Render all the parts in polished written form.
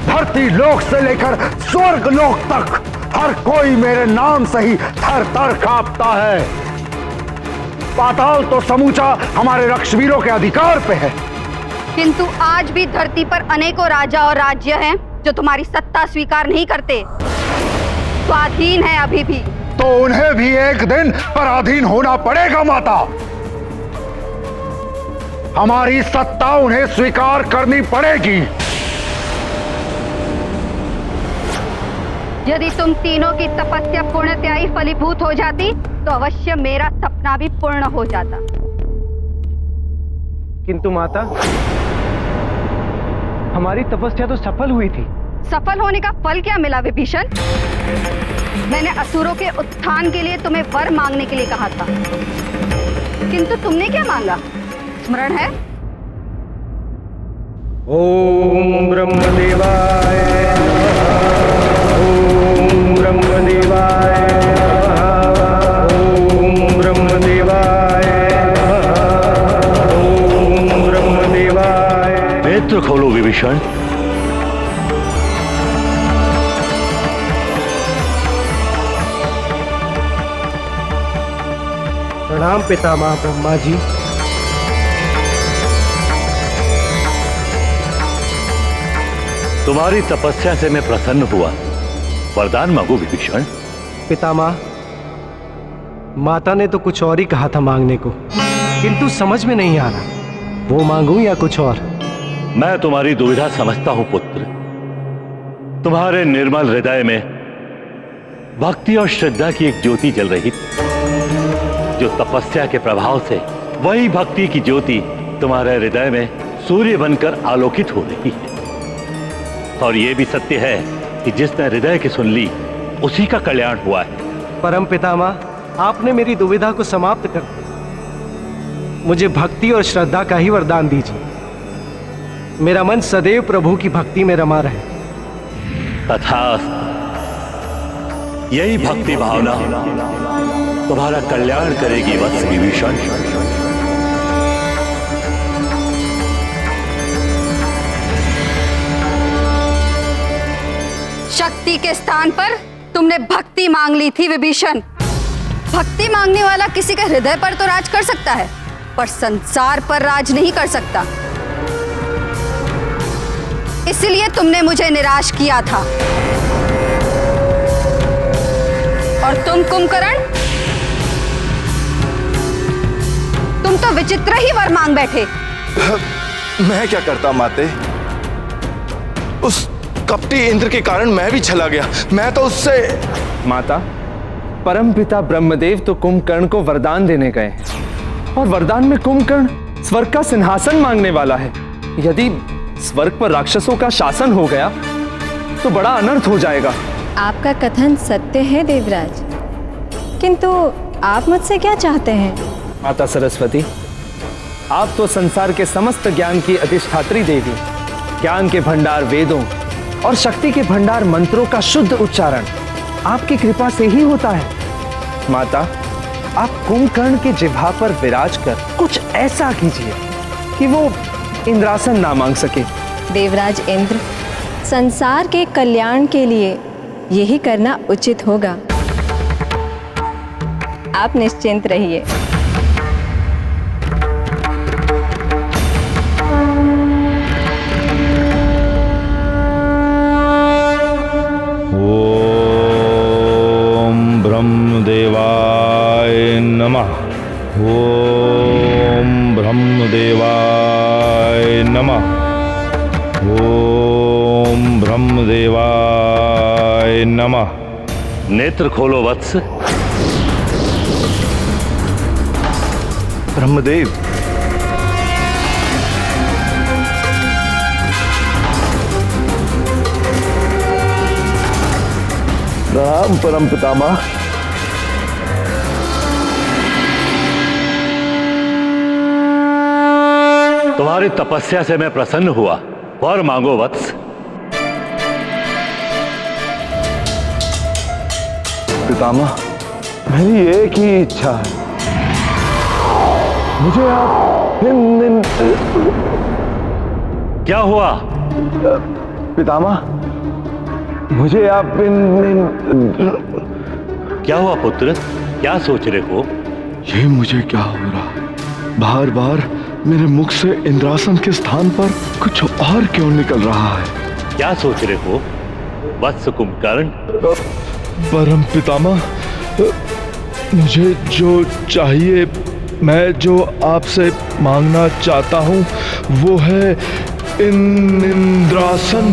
धरती लोक से लेकर स्वर्ग लोक तक हर कोई मेरे नाम से ही थर थर कांपता है। पाताल तो समूचा हमारे रक्षवीरों के अधिकार पे है। किंतु आज भी धरती पर अनेकों राजा और राज्य हैं जो तुम्हारी सत्ता स्वीकार नहीं करते, स्वाधीन है अभी भी। तो उन्हें भी एक दिन पराधीन होना पड़ेगा माता। हमारी सत्ता उन्हें स्वीकार करनी पड़ेगी। यदि तुम तीनों की तपस्या पूर्णतयाई फलीभूत हो जाती तो अवश्य मेरा सपना भी पूर्ण हो जाता। किंतु माता, हमारी तपस्या तो सफल हुई थी। सफल होने का फल क्या मिला विभीषण? मैंने असुरों के उत्थान के लिए तुम्हें वर मांगने के लिए कहा था, किंतु तुमने क्या मांगा, स्मरण है? ओम ब्रह्मदेवाय नमः, ओम ब्रह्मदेवाय नमः, ओम ब्रह्मदेवाय नमः, ओम ब्रह्मदेवाय। नेत्र खोलो विभीषण। प्रणाम पितामह ब्रह्मा जी। तुम्हारी तपस्या से मैं प्रसन्न हुआ। वरदान मांगो विभीषण। पितामह, माता ने तो कुछ और ही कहा था मांगने को, किंतु समझ में नहीं आ रहा वो मांगूं या कुछ और। मैं तुम्हारी दुविधा समझता हूं पुत्र। तुम्हारे निर्मल हृदय में भक्ति और श्रद्धा की एक ज्योति जल रही थी, जो तपस्या के प्रभाव से वही भक्ति की ज्योति तुम्हारे हृदय में सूर्य बनकर आलोकित हो रही है। और यह भी सत्य है कि जिसने हृदय की सुन ली उसी का कल्याण हुआ है। परम पितामह, आपने मेरी दुविधा को समाप्त कर दिया। मुझे भक्ति और श्रद्धा का ही वरदान दीजिए। मेरा मन सदैव प्रभु की भक्ति में रमा रहे। तथास्तु। यही भक्ति भावना तुम्हारा कल्याण करेगी वत्स विभीषण। शक्ति के स्थान पर तुमने भक्ति मांग ली थी विभीषण। भक्ति मांगने वाला किसी के हृदय पर तो राज कर सकता है, पर संसार पर राज नहीं कर सकता। इसलिए तुमने मुझे निराश किया था। और तुम कुंभकर्ण, तुम तो विचित्र ही वर मांग बैठे। मैं क्या करता माते, उस कपटी इंद्र के कारण मैं भी चला गया। मैं तो उससे। माता, परमपिता ब्रह्मदेव तो कुंभकर्ण को वरदान देने गए हैं, और वरदान में कुंभकर्ण स्वर्ग का सिंहासन मांगने वाला है। यदि स्वर्ग पर राक्षसों का शासन हो गया तो बड़ा अनर्थ हो जाएगा। आपका कथन सत्य है देवराज, किंतु आप मुझसे क्या चाहते हैं? माता सरस्वती, आप तो संसार के समस्त ज्ञान की अधिष्ठात्री देवी, ज्ञान के भंडार वेदों और शक्ति के भंडार मंत्रों का शुद्ध उच्चारण आपकी कृपा से ही होता है। माता, आप कुंभकर्ण की जिह्वा पर विराज कर कुछ ऐसा कीजिए कि वो इंद्रासन ना मांग सके। देवराज इंद्र, संसार के कल्याण के लिए यही करना उचित होगा। आप निश्चिंत रहिए। ओम ब्रह्मदेवाय नमः। ओम ब्रह्मदेवाय नमः। ओम ब्रह्मदेवाय नमः। नेत्र खोलो वत्स। ब्रह्मदेव, राम परम पितामह। तुम्हारी तपस्या से मैं प्रसन्न हुआ। वर मांगो वत्स। पितामह, मेरी एक ही इच्छा है, मुझे आप क्या हुआ? पितामह, मुझे आप क्या हुआ पुत्र? क्या सोच रहे हो? ये मुझे क्या हो रहा? बार बार मेरे मुख से इंद्रासन के स्थान पर कुछ और क्यों निकल रहा है? क्या सोच रहे हो वत्स कुंभकर्ण? परम पितामह, मुझे जो चाहिए, मैं जो आपसे मांगना चाहता हूँ वो है इंद्रासन।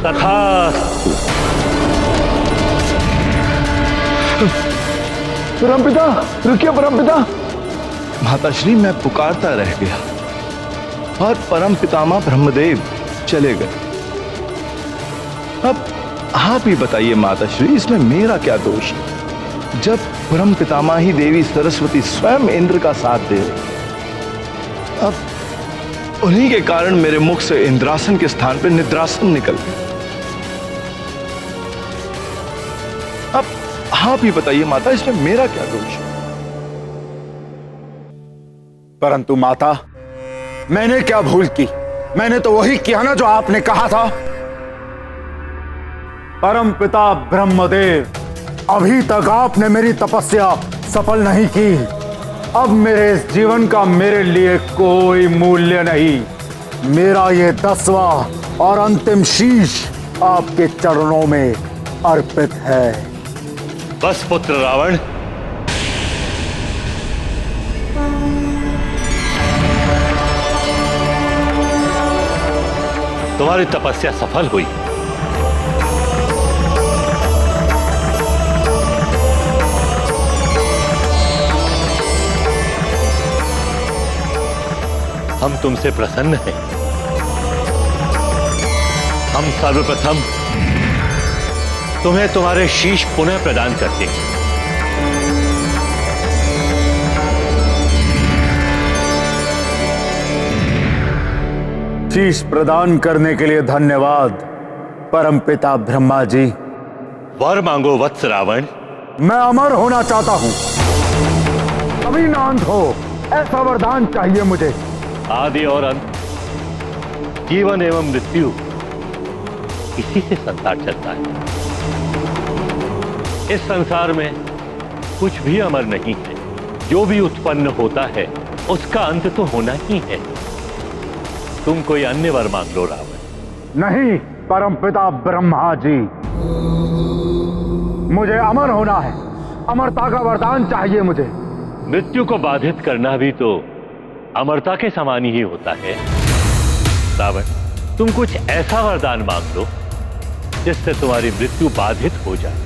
तथास्तु। परमपिता, रुकिए परमपिता। माताश्री, मैं पुकारता रह गया और परम पितामह ब्रह्मदेव चले गए। अब आप ही बताइए माताश्री, इसमें मेरा क्या दोष है? जब परम पितामह ही देवी सरस्वती स्वयं इंद्र का साथ दे रहे, अब उन्हीं के कारण मेरे मुख से इंद्रासन के स्थान पर निद्रासन निकल गया। अब आप ही बताइए माता, इसमें मेरा क्या दोष है? परंतु माता, मैंने क्या भूल की? मैंने तो वही किया ना जो आपने कहा था। परमपिता ब्रह्मदेव, अभी तक आपने मेरी तपस्या सफल नहीं की। अब मेरे इस जीवन का मेरे लिए कोई मूल्य नहीं। मेरा ये 10वां और अंतिम शीश आपके चरणों में अर्पित है। बस पुत्र रावण, तुम्हारी तपस्या सफल हुई। हम तुमसे प्रसन्न हैं। हम सर्वप्रथम तुम्हें तुम्हारे शीश पुनः प्रदान करते हैं। शीश प्रदान करने के लिए धन्यवाद परमपिता ब्रह्मा जी। वर मांगो वत्स रावण। मैं अमर होना चाहता हूं, कभी ना अंत हो, ऐसा वरदान चाहिए मुझे। आदि और अंत, जीवन एवं मृत्यु, इसी से संसार चलता है। इस संसार में कुछ भी अमर नहीं है। जो भी उत्पन्न होता है उसका अंत तो होना ही है। तुम कोई अन्य वर मांग लो रावण। नहीं परमपिता ब्रह्मा जी, मुझे अमर होना है। अमरता का वरदान चाहिए मुझे। मृत्यु को बाधित करना भी तो अमरता के समान ही होता है। रावण, तुम कुछ ऐसा वरदान मांग लो जिससे तुम्हारी मृत्यु बाधित हो जाए।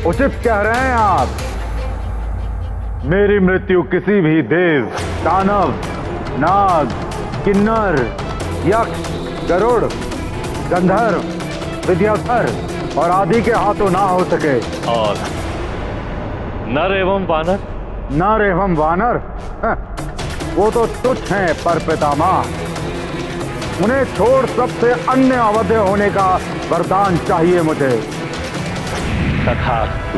उचित कह रहे हैं आप। मेरी मृत्यु किसी भी देव, दानव, नाग, किन्नर, यक्ष, गरुड़, गंधर्व, विद्याधर और आदि के हाथों ना हो सके। और नर एवं वानर? नर एवं वानर, वो तो तुच्छ हैं पर पितामह। उन्हें छोड़ सबसे अन्य अवध्य होने का वरदान चाहिए मुझे। तथास्तु।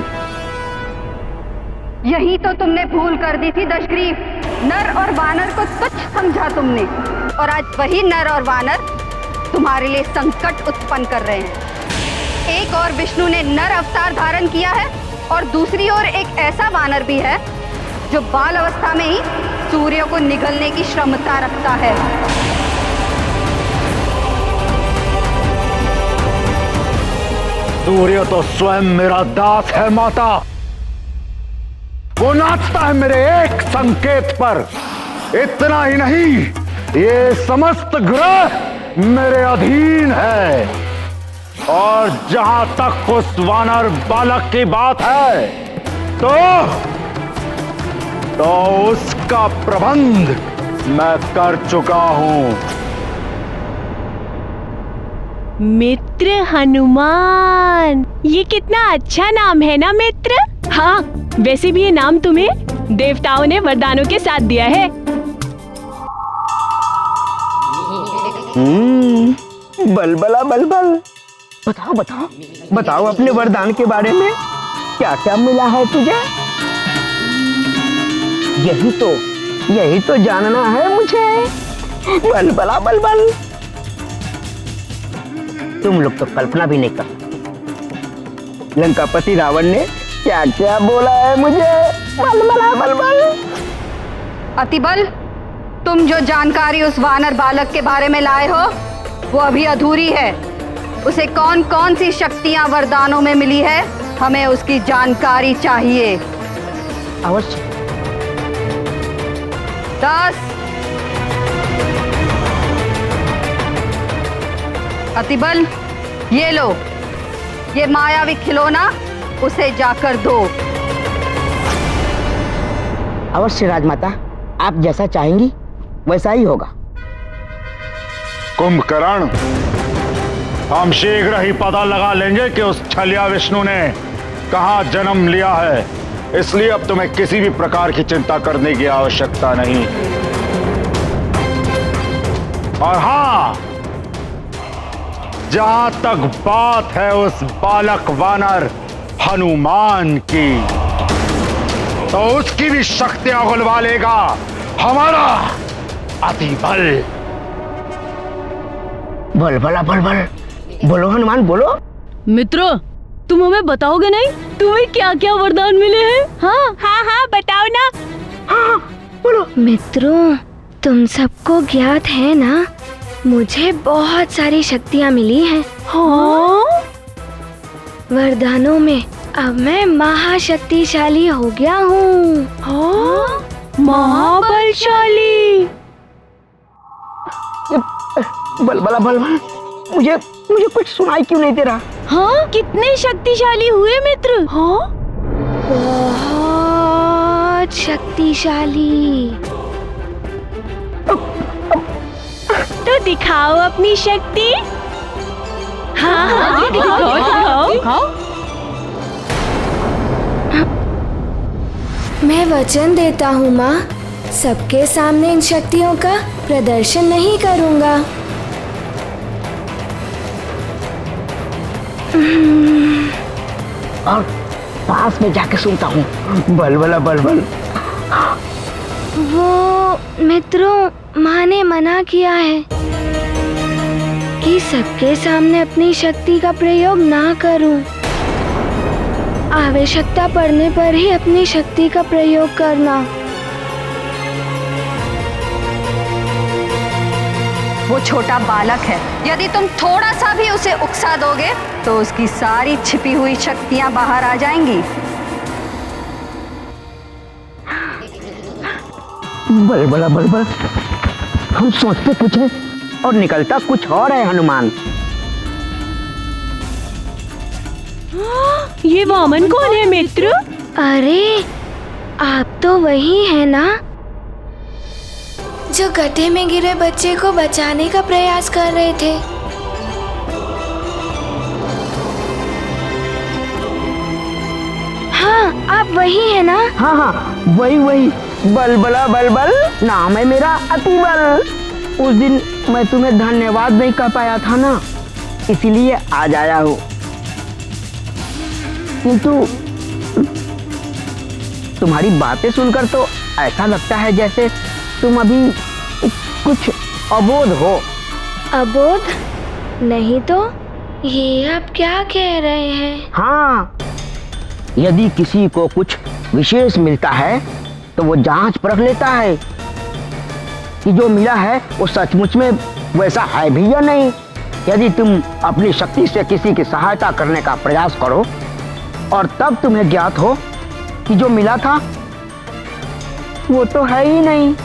यही तो तुमने भूल कर दी थी दशग्रीव। नर और वानर को तुच्छ समझा तुमने, और आज वही नर और वानर तुम्हारे लिए संकट उत्पन्न कर रहे हैं। एक और विष्णु ने नर अवतार धारण किया है और दूसरी ओर एक ऐसा वानर भी है जो बाल अवस्था में ही सूर्य को निगलने की क्षमता रखता है। सूर्य तो स्वयं मेरा दास है माता। वो नाचता है मेरे एक संकेत पर। इतना ही नहीं, ये समस्त ग्रह मेरे अधीन है। और जहां तक उस वानर बालक की बात है, तो उसका प्रबंध मैं कर चुका हूं। मित्र हनुमान, ये कितना अच्छा नाम है ना मित्र। हाँ, वैसे भी ये नाम तुम्हें देवताओं ने वरदानों के साथ दिया है। बलबला बलबल, बताओ बताओ बताओ अपने वरदान के बारे में। क्या क्या मिला है तुझे? यही तो जानना है मुझे। बलबला बलबल, तुम लोग तो कल्पना भी नहीं कर सकते लंकापति रावण ने क्या क्या बोला है मुझे। बलबला बलबल। अतिबल, तुम जो जानकारी उस वानर बालक के बारे में लाए हो वो अभी अधूरी है। उसे कौन कौन सी शक्तियां वरदानों में मिली है, हमें उसकी जानकारी चाहिए। अवश्य। 10। अतिबल, ये लो, ये मायावी खिलौना उसे जाकर दो। अवश्य राजमाता, आप जैसा चाहेंगी वैसा ही होगा। कुंभकर्ण, हम शीघ्र ही पता लगा लेंगे कि उस छलिया विष्णु ने कहां जन्म लिया है, इसलिए अब तुम्हें किसी भी प्रकार की चिंता करने की आवश्यकता नहीं। और हां, जहां तक बात है उस बालक वानर हनुमान की, तो उसकी भी शक्तियां उगलवा लेगा हमारा अतिबल। बलबला बलबल, बोलो हनुमान बोलो। मित्र, तुम हमें बताओगे नहीं तुम्हें क्या क्या वरदान मिले हैं? हाँ हाँ हाँ बताओ ना। हाँ बोलो। मित्रों, तुम सबको ज्ञात है ना, मुझे बहुत सारी शक्तियाँ मिली हैं। हाँ? वरदानों में अब मैं महाशक्तिशाली हो गया हूँ। हाँ? महाबलशाली। बलबला बलबल, मुझे कुछ सुनाई क्यों नहीं दे रहा? हाँ? कितने शक्तिशाली हुए मित्र? हाँ? बहुत शक्तिशाली। तो दिखाओ अपनी शक्ति। हाँ हाँ दिखाओ। मैं वचन देता हूँ माँ, सबके सामने इन शक्तियों का प्रदर्शन नहीं करूँगा। और पास में जाके सुनता हूँ। बलबला बलबल। वो मित्रों, माँ ने मना किया है कि सबके सामने अपनी शक्ति का प्रयोग ना करूं। आवश्यकता पड़ने पर ही अपनी शक्ति का प्रयोग करना। वो छोटा बालक है, यदि तुम थोड़ा सा भी उसे उकसा दोगे तो उसकी सारी छिपी हुई शक्तियां बाहर आ जाएंगी। बलबला बलबल, हम सोचते कुछ है और निकलता कुछ और है हनुमान। ये वामन कौन है मित्र? अरे, आप तो वही है ना जो गड्ढे में गिरे बच्चे को बचाने का प्रयास कर रहे थे। हाँ, आप वही है ना? हाँ हाँ, वही। बलबला बलबल नाम है मेरा, अतिबल। उस दिन मैं तुम्हें धन्यवाद नहीं कह पाया था ना, इसीलिए आज आया हूँ। किंतु तुम्हारी बातें सुनकर तो ऐसा लगता है जैसे तुम अभी कुछ अबोध हो। अबोध? नहीं तो, ये आप क्या कह रहे हैं? हाँ, यदि किसी को कुछ विशेष मिलता है तो वो जांच परख लेता है कि जो मिला है वो सचमुच में वैसा है भी या नहीं। यदि तुम अपनी शक्ति से किसी की सहायता करने का प्रयास करो और तब तुम्हें ज्ञात हो कि जो मिला था वो तो है ही नहीं।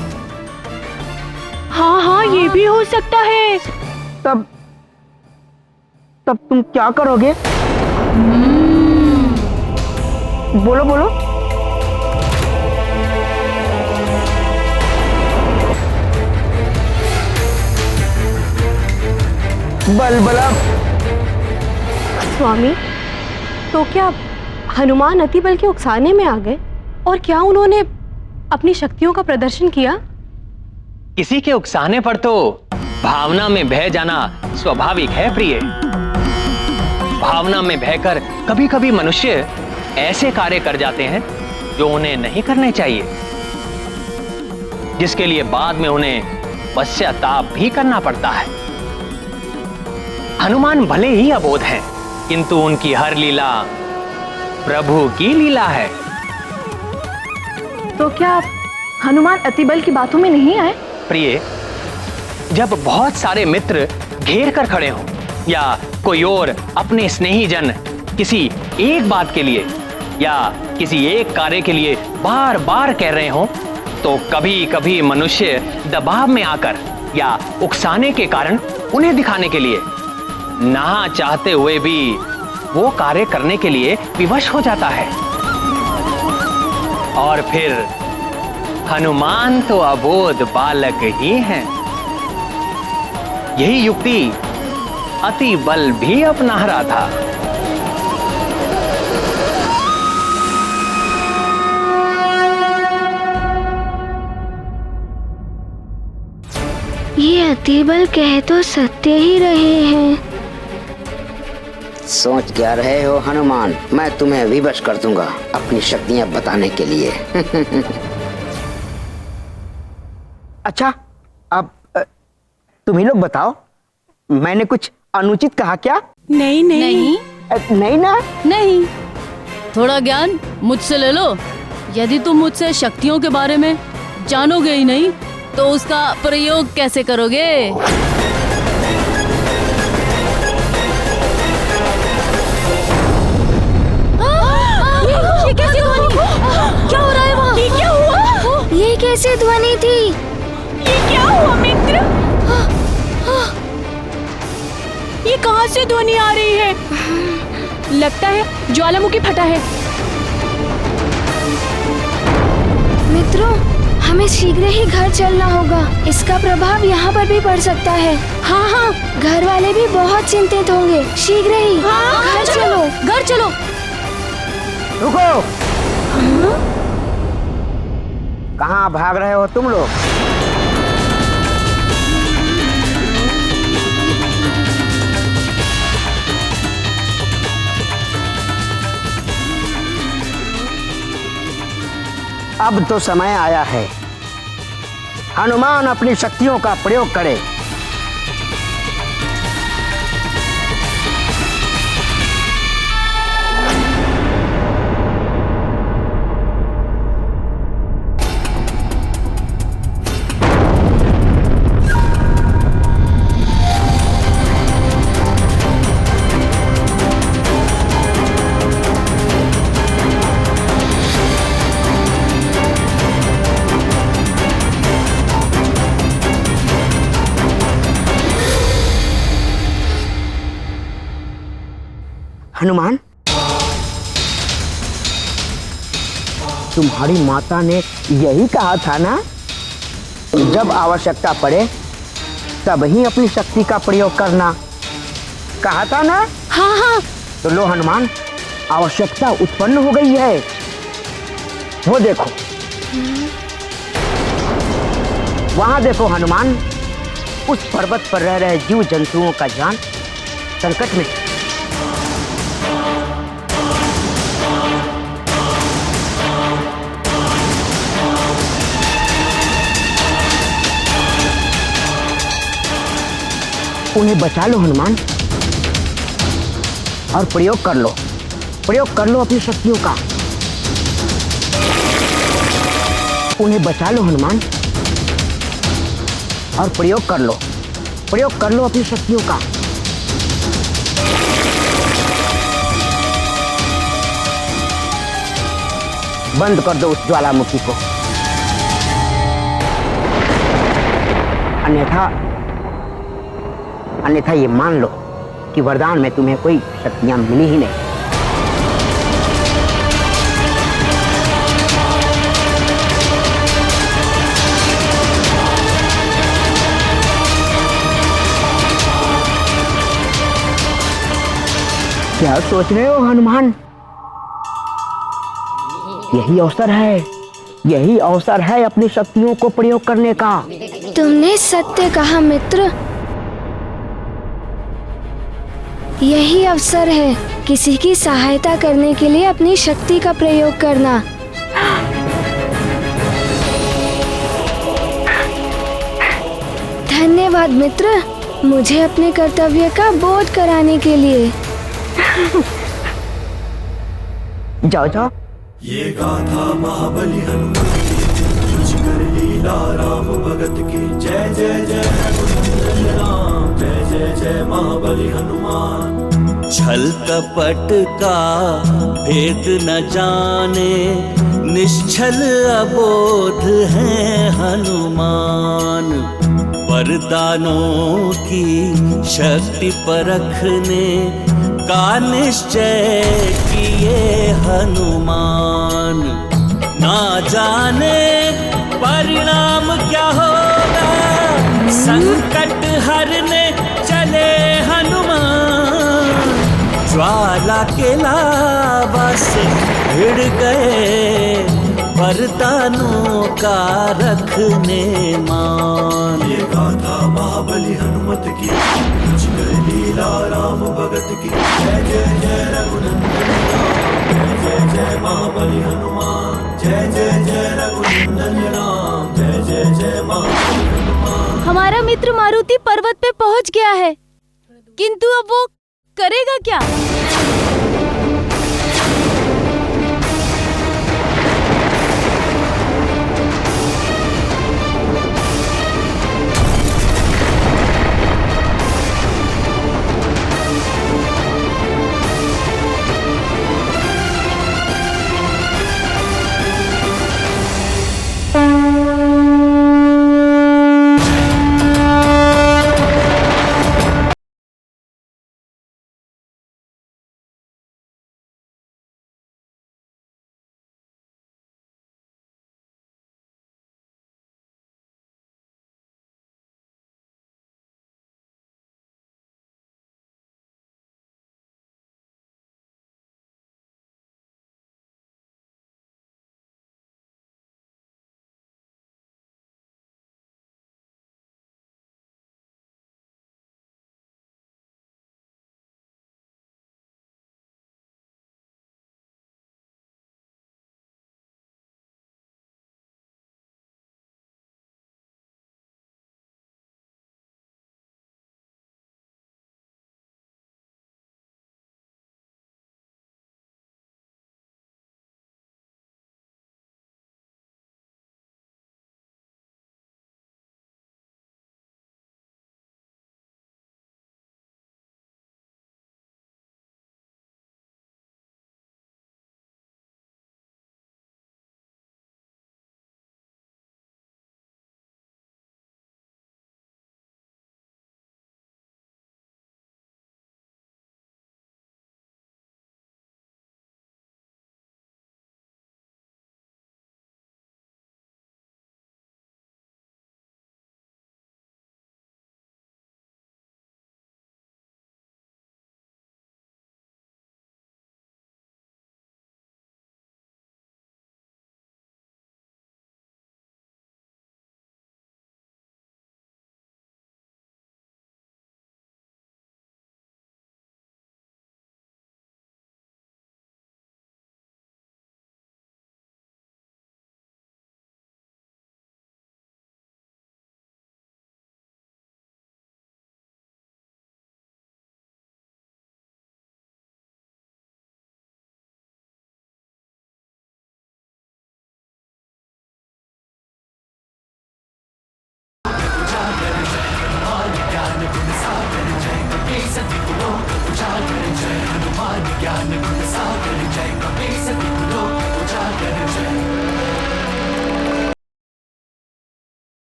हाँ हाँ, ये भी हो सकता है। तब तुम क्या करोगे? बोलो बोलो। बलबला। स्वामी, तो क्या हनुमान अतिबल के उकसाने में आ गए और क्या उन्होंने अपनी शक्तियों का प्रदर्शन किया? किसी के उकसाने पर तो भावना में बह जाना स्वाभाविक है प्रिय। भावना में बहकर कभी कभी मनुष्य ऐसे कार्य कर जाते हैं जो उन्हें नहीं करने चाहिए। जिसके लिए बाद में उन्हें पश्चाताप भी करना पड़ता है। हनुमान भले ही अबोध हैं, किंतु उनकी हर लीला प्रभु की लीला है। तो क्या हनुमान अतिबल की बातों में नहीं आए? प्रिय, जब बहुत सारे मित्र घेर कर खड़े हों या कोई और अपने स्नेही जन किसी एक बात के लिए या किसी एक कार्य के लिए बार बार कह रहे हों, तो कभी कभी मनुष्य दबाव में आकर या उकसाने के कारण उन्हें दिखाने के लिए ना चाहते हुए भी वो कार्य करने के लिए विवश हो जाता है। और फिर हनुमान तो अबोध बालक ही हैं। यही युक्ति अति बल भी अपना रहा था। ये अतिबल कह तो सत्य ही रहे हैं। सोच क्या रहे हो हनुमान? मैं तुम्हें विवश कर दूंगा अपनी शक्तियां बताने के लिए। अच्छा, अब तुम ही लोग बताओ, मैंने कुछ अनुचित कहा क्या? नहीं नहीं नहीं ना? नहीं, थोड़ा ज्ञान मुझसे ले लो। यदि तुम मुझसे शक्तियों के बारे में जानोगे ही नहीं तो उसका प्रयोग कैसे करोगे? ये कैसी ध्वनि? क्या हो रहा है वहाँ? ये क्या हुआ? ये कैसी ध्वनि थी? ये क्या हुआ मित्र? ये कहाँ से ध्वनि आ रही है? लगता है ज्वालामुखी फटा है। मित्रों, हमें शीघ्र ही घर चलना होगा। इसका प्रभाव यहाँ पर भी पड़ सकता है। हाँ हाँ, घर वाले भी बहुत चिंतित होंगे। शीघ्र ही घर चलो, घर चलो। रुको! कहाँ भाग रहे हो तुम लोग? अब तो समय आया है हनुमान अपनी शक्तियों का प्रयोग करे। हनुमान, तुम्हारी माता ने यही कहा था ना, जब आवश्यकता पड़े तब ही अपनी शक्ति का प्रयोग करना, कहा था ना? हाँ हाँ। तो लो हनुमान, आवश्यकता उत्पन्न हो गई है। वो देखो, वहां देखो हनुमान, उस पर्वत पर रह रहे जीव जंतुओं का जान संकट में। उन्हें बचा लो हनुमान और प्रयोग कर लो अपनी शक्तियों का। उन्हें बचा लो हनुमान और प्रयोग कर लो अपनी शक्तियों का। बंद कर दो उस ज्वालामुखी को, अन्यथा ये मान लो कि वरदान में तुम्हें कोई शक्तियां मिली ही नहीं। क्या सोच रहे हो हनुमान? यही अवसर है अपनी शक्तियों को प्रयोग करने का। तुमने सत्य कहा मित्र, यही अवसर है किसी की सहायता करने के लिए अपनी शक्ति का प्रयोग करना। धन्यवाद मित्र, मुझे अपने कर्तव्य का बोध कराने के लिए। जाओ जाओ। ये गाथा महाबली हनुमान की, कुछ कर लीला राम भगत की। जय जय जय रघुनंदन राम, जय जय जय महाबली हनुमान। छल कपट का भेद न जाने, निश्छल अबोध है हनुमान। वरदानों की शक्ति परखने का निश्चय किए हनुमान। ना जाने परिणाम क्या होगा, संकट हरने चले हनुमान। ज्वाला के लावा से भिड़ गए, वरदानों का रखने मान। ये गाथा महाबली हनुमत की, कुछ कर लीला राम भगत की। जय जय जय रघुनंदन राम, जय जय जय महाबली हनुमान। जय जय जय रघुनंदन राम, जय जय जय महाबली हनुमान। हमारा मित्र मारुति पर्वत पे पहुंच गया है, किंतु अब वो करेगा क्या?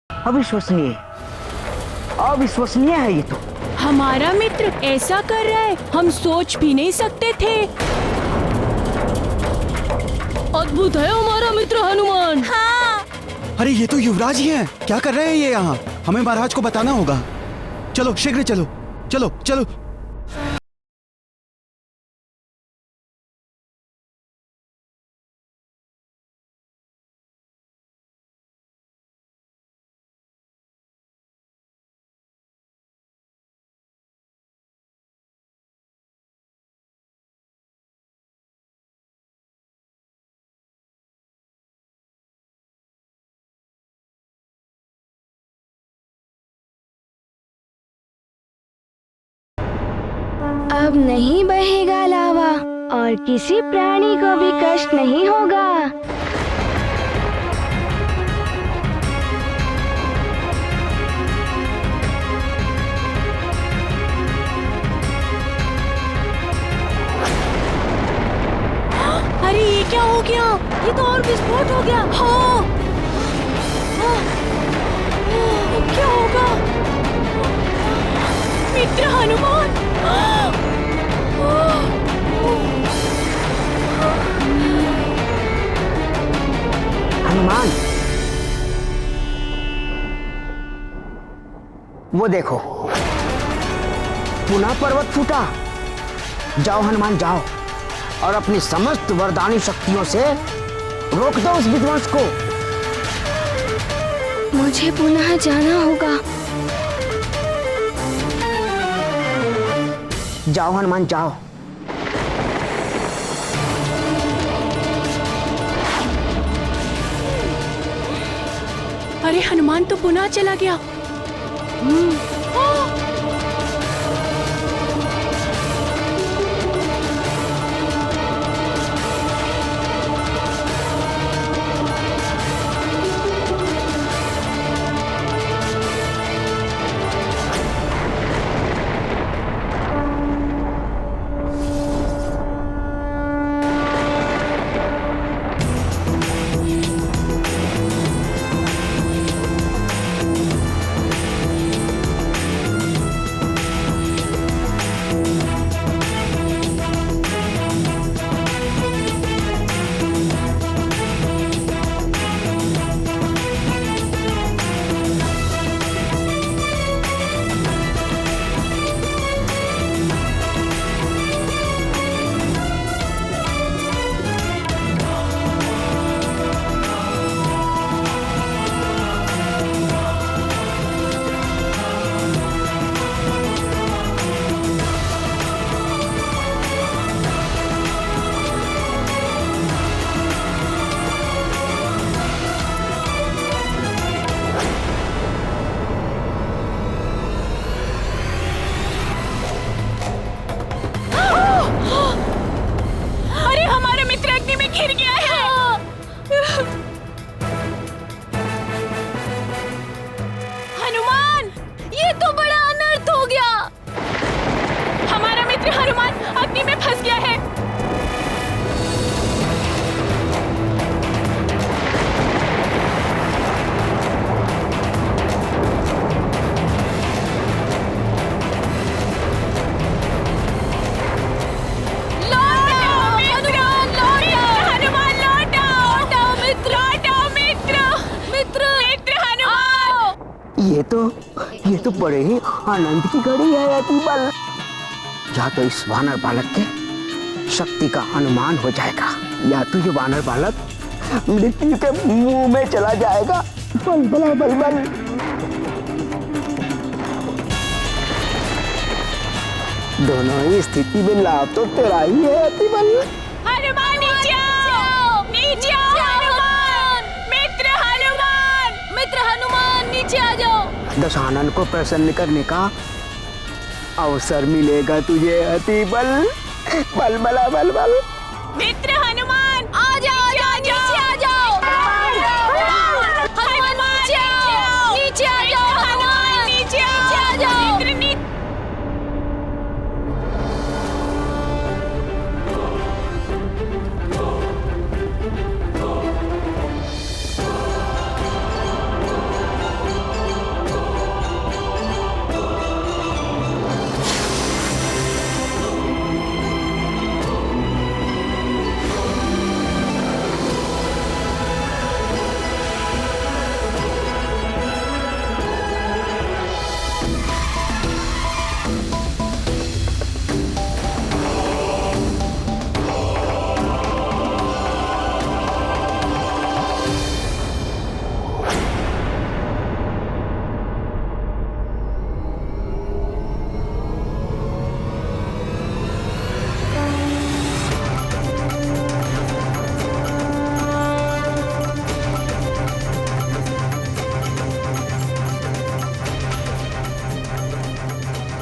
अविश्वसनीय, अविश्वसनीय है ये तो। हमारा मित्र ऐसा कर रहा है, हम सोच भी नहीं सकते थे। अद्भुत है हमारा मित्र हनुमान। अरे ये तो युवराज ही हैं। क्या कर रहे हैं ये यहाँ? हमें महाराज को बताना होगा। चलो शीघ्र चलो, चलो चलो। अब नहीं बहेगा लावा और किसी प्राणी को भी कष्ट नहीं होगा। अरे ये क्या हो गया? ये तो और विस्फोट हो गया। हाँ, क्या होगा? मित्र हनुमान, हनुमान, वो देखो पुनः पर्वत फूटा। जाओ हनुमान जाओ और अपनी समस्त वरदानी शक्तियों से रोक दो उस विध्वंस को। मुझे पुनः जाना होगा। जाओ हनुमान जाओ। अरे हनुमान तो पुनः चला गया। ये तो बड़े ही आनंद की घड़ी है अतिबल। या तो इस वानर बालक के शक्ति का अनुमान हो जाएगा, या तो ये वानर बालक मृत्यु के मुंह में चला जाएगा। बल बल बल बल। दोनों ही स्थिति में लाभ तो तेरा ही है अतिबल। हनुमान नीचे आओ, नीचे आओ हनुमान, मित्र हनुमान, मित्र हनुमान नीचे आ जाओ। दशानन को प्रसन्न करने का अवसर मिलेगा तुझे अतिबल। बल बल बल बल। मित्र हनुमान आ जाओ, नीचे आ जाओ। हनुमान नीचे आ जाओ, हनुमान नीचे आ जाओ।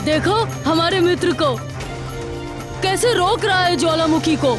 देखो हमारे मित्र को कैसे रोक रहा है ज्वालामुखी को।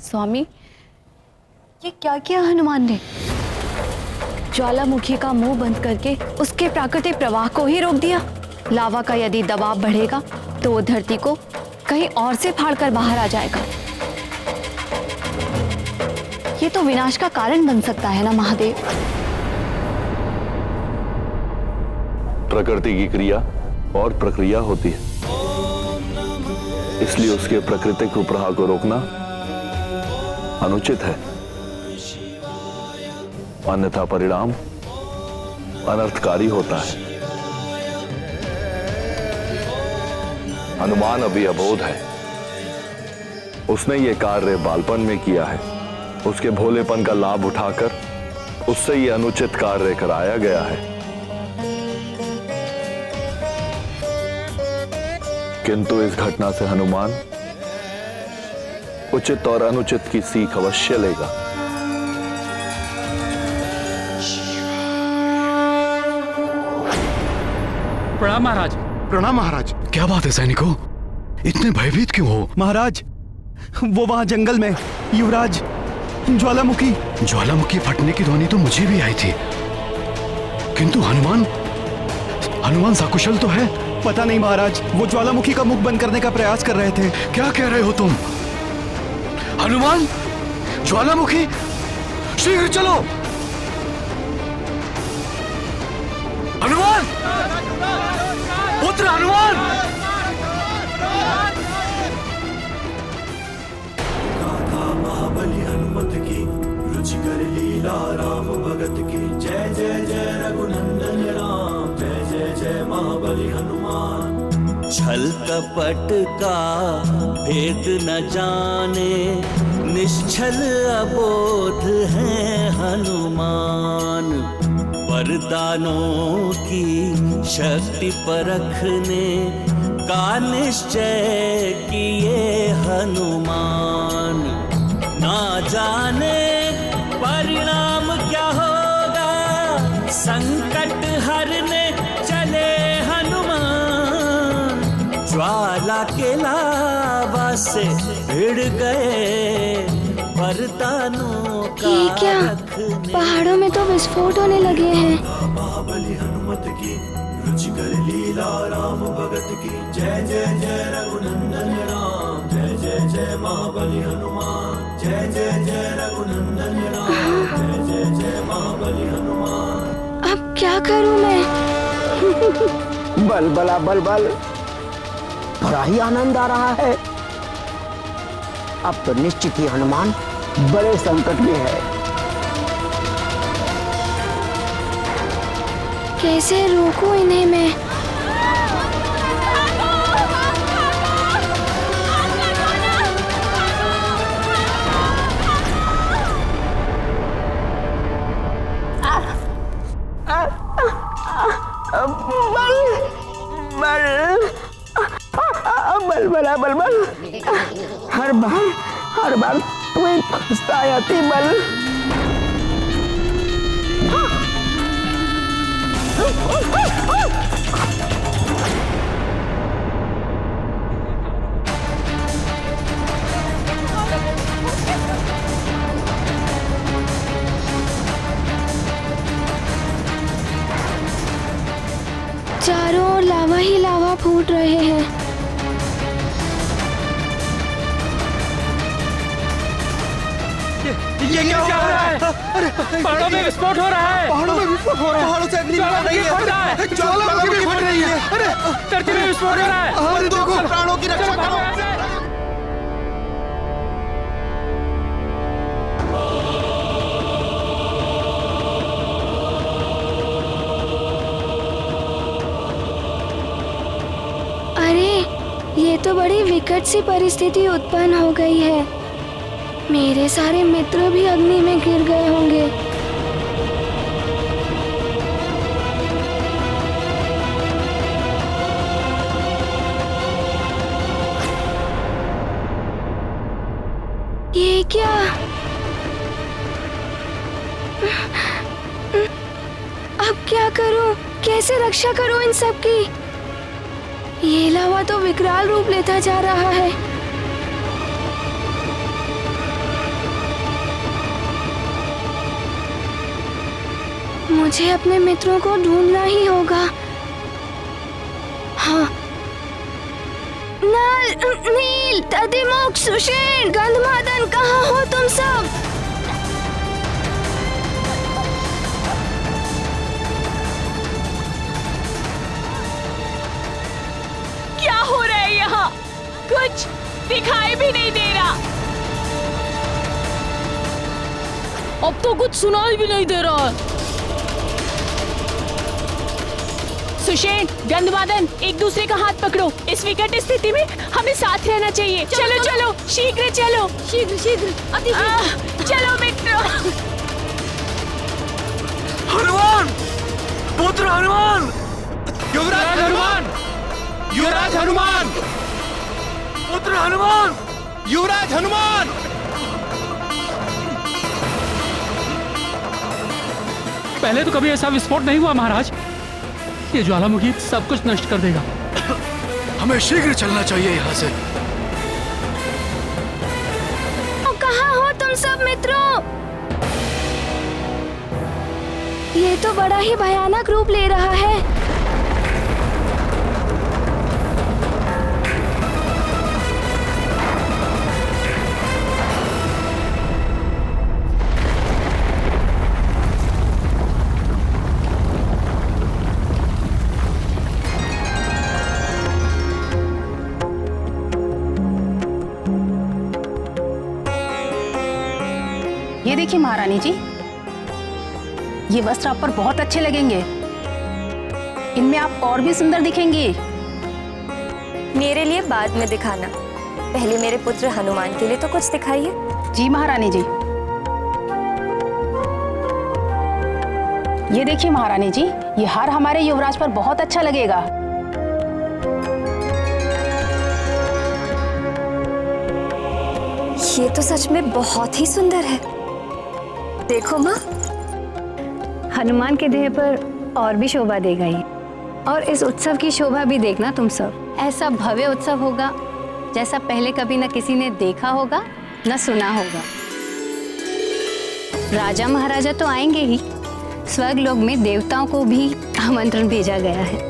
स्वामी, ये क्या किया हनुमान ने? ज्वालामुखी का मुंह बंद करके उसके प्राकृतिक प्रवाह को ही रोक दिया। लावा का यदि दबाव बढ़ेगा तो वो धरती को कहीं और से फाड़कर बाहर आ जाएगा। ये तो विनाश का कारण बन सकता है ना महादेव? प्रकृति की क्रिया और प्रक्रिया होती है, इसलिए उसके प्राकृतिक उपराह को रोकना अनुचित है, अन्यथा परिणाम अनर्थकारी होता है। हनुमान अभी अबोध है, उसने ये कार्य बालपन में किया है। उसके भोलेपन का लाभ उठाकर उससे ये अनुचित कार्य कराया गया है। किंतु इस घटना से हनुमान उचित और अनुचित की सीख अवश्य लेगा। प्रणाम महाराज। प्रणाम महाराज। क्या बात है सैनिकों, इतने भयभीत क्यों हो? महाराज, वो वहां जंगल में युवराज ज्वालामुखी फटने की ध्वनि तो मुझे भी आई थी, किंतु हनुमान सकुशल तो है? पता नहीं महाराज, वो ज्वालामुखी का मुख बंद करने का प्रयास कर रहे थे। क्या कह रहे हो तुम? हनुमान, ज्वालामुखी, शीघ्र चलो। हनुमान, पुत्र हनुमान। महाबली हनुमत की रुचिकर लीला राम भगत की। जय जय जय रघुनंदन राम, जय जय जय महाबली हनुमान। छल कपट का भेद न जाने, निश्छल अबोध है हनुमान। वरदानों की शक्ति परखने का निश्चय किए हनुमान। ना जाने परिणाम क्या होगा, संकट हरने चले हनुमान। ज्वाला के लावा से भिड़ गए वरदानों का। ये क्या? पहाड़ों में तो विस्फोट होने लगे हैं। महाबली हनुमत की रुचिकर लीला राम भगत की। जय जय जय रघुनंदन राम, जय जय जय महाबली हनुमान। जय जय जय रघुनंदन राम, जय जय जय महाबली हनुमान। अब क्या करूं मैं? बल बला बल बल, बड़ा ही आनंद आ रहा है। अब तो निश्चित ही हनुमान बड़े संकट में है। कैसे रोकूं इन्हें मैं? है अति बल। चारों ओर लावा ही लावा फूट रहे हैं। ये क्या हो रहा है? पहाड़ों में विस्फोट हो रहा है। पहाड़ों में विस्फोट हो रहा है। पहाड़ों से अग्नि निकल रही है। ज्वालामुखी भी फट रही है। अरे धरती में विस्फोट हो रहा है। हमारे देखो, प्राणों की रक्षा करो। अरे ये तो बड़ी विकट सी परिस्थिति उत्पन्न हो गई है। मेरे सारे मित्र भी अग्नि में गिर गए होंगे। ये क्या? अब क्या करूं? कैसे रक्षा करूं इन सब की? ये लावा तो विकराल रूप लेता जा रहा है। मुझे अपने मित्रों को ढूंढना ही होगा। हाँ, नल, नील, दधिमुख, सुषेण, गंधमादन, कहाँ हो तुम सब? क्या हो रहा है यहाँ? कुछ दिखाई भी नहीं दे रहा। अब तो कुछ सुनाई भी नहीं दे रहा है। सुषेण, गंधमादन, एक दूसरे का हाथ पकड़ो। इस विकट स्थिति में हमें साथ रहना चाहिए। चलो चलो, शीघ्र चलो। शीघ्र शीघ्र, अति चलो मित्रों। हनुमान, पुत्र हनुमान, युवराज हनुमान, युवराज हनुमान, पुत्र हनुमान, युवराज हनुमान। पहले तो कभी ऐसा विस्फोट नहीं हुआ महाराज। ये ज्वालामुखी सब कुछ नष्ट कर देगा। हमें शीघ्र चलना चाहिए यहाँ से। कहाँ हो तुम सब मित्रों? ये तो बड़ा ही भयानक रूप ले रहा है। ये देखिए महारानी जी, ये वस्त्र आप पर बहुत अच्छे लगेंगे। इनमें आप और भी सुंदर दिखेंगी। मेरे लिए बाद में दिखाना, पहले मेरे पुत्र हनुमान के लिए तो कुछ दिखाइए। जी महारानी जी। ये देखिए महारानी जी, ये हार हमारे युवराज पर बहुत अच्छा लगेगा। ये तो सच में बहुत ही सुंदर है। देखो माँ, हनुमान के देह पर और भी शोभा देगा ये। और इस उत्सव की शोभा भी देखना तुम सब। ऐसा भव्य उत्सव होगा जैसा पहले कभी न किसी ने देखा होगा न सुना होगा। राजा महाराजा तो आएंगे ही, स्वर्गलोक में देवताओं को भी आमंत्रण भेजा गया है।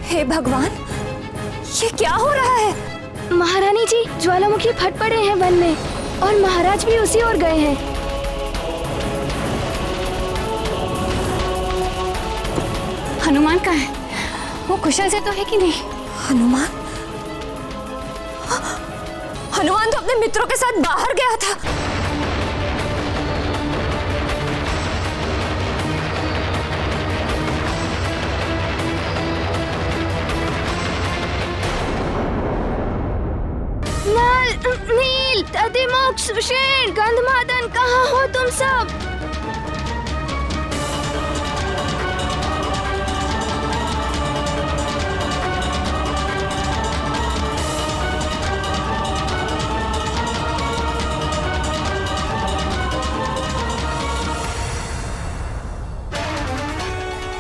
हे भगवान, ये क्या हो रहा है? महारानी जी, ज्वालामुखी फट पड़े हैं वन में और महाराज भी उसी ओर गए हैं। हनुमान कहाँ है? वो कुशल से तो है कि नहीं? हनुमान? हनुमान तो अपने मित्रों के साथ बाहर गया था। सुषेण, गंधमादन, कहाँ हो तुम सब?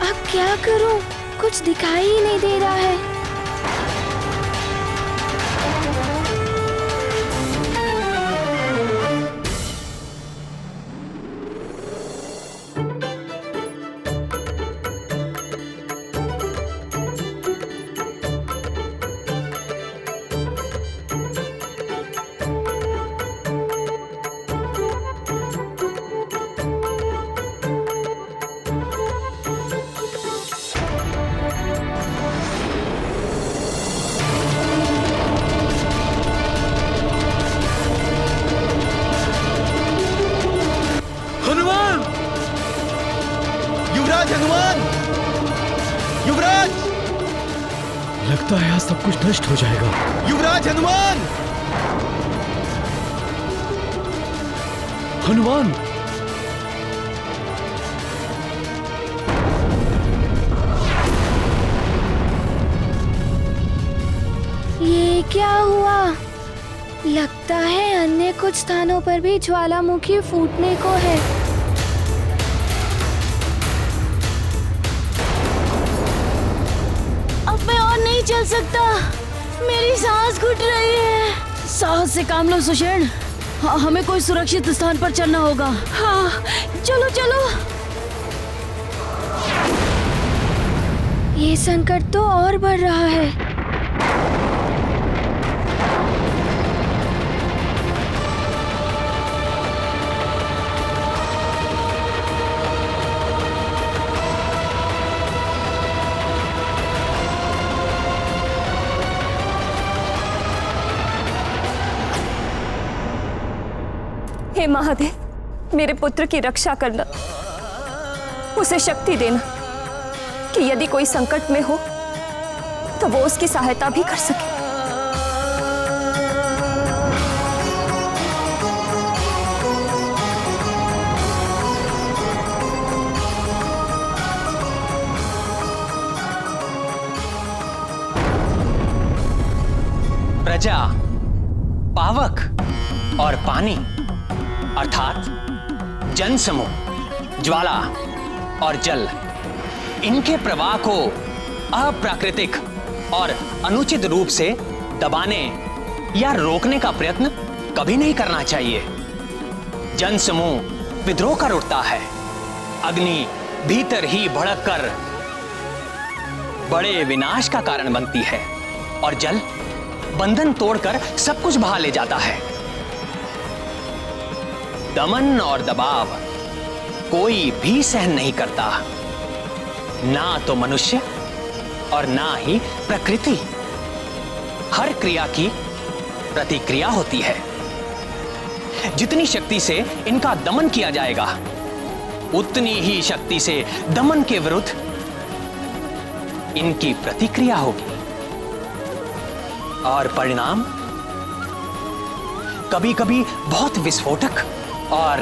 अब क्या करूं? कुछ दिखाई ही नहीं दे रहा है। लगता है आज सब कुछ नष्ट हो जाएगा। युवराज हनुमान! हनुमान! ये क्या हुआ? लगता है अन्य कुछ स्थानों पर भी ज्वालामुखी फूटने को है। चल सकता, मेरी सांस घुट रही है। साहस से काम लो सुषेण, हमें कोई सुरक्षित स्थान पर चलना होगा। हाँ, चलो चलो। ये संकट तो और बढ़ रहा है। हे महादेव, मेरे पुत्र की रक्षा करना, उसे शक्ति देना कि यदि कोई संकट में हो तो वो उसकी सहायता भी कर सके। प्रजा, पावक और पानी अर्थात जन समूह, ज्वाला और जल, इनके प्रवाह को अप्राकृतिक और अनुचित रूप से दबाने या रोकने का प्रयत्न कभी नहीं करना चाहिए। जन समूह विद्रोह कर उठता है, अग्नि भीतर ही भड़ककर बड़े विनाश का कारण बनती है और जल बंधन तोड़कर सब कुछ बहा ले जाता है। दमन और दबाव कोई भी सहन नहीं करता, ना तो मनुष्य और ना ही प्रकृति। हर क्रिया की प्रतिक्रिया होती है। जितनी शक्ति से इनका दमन किया जाएगा, उतनी ही शक्ति से दमन के विरुद्ध इनकी प्रतिक्रिया होगी और परिणाम कभी कभी बहुत विस्फोटक और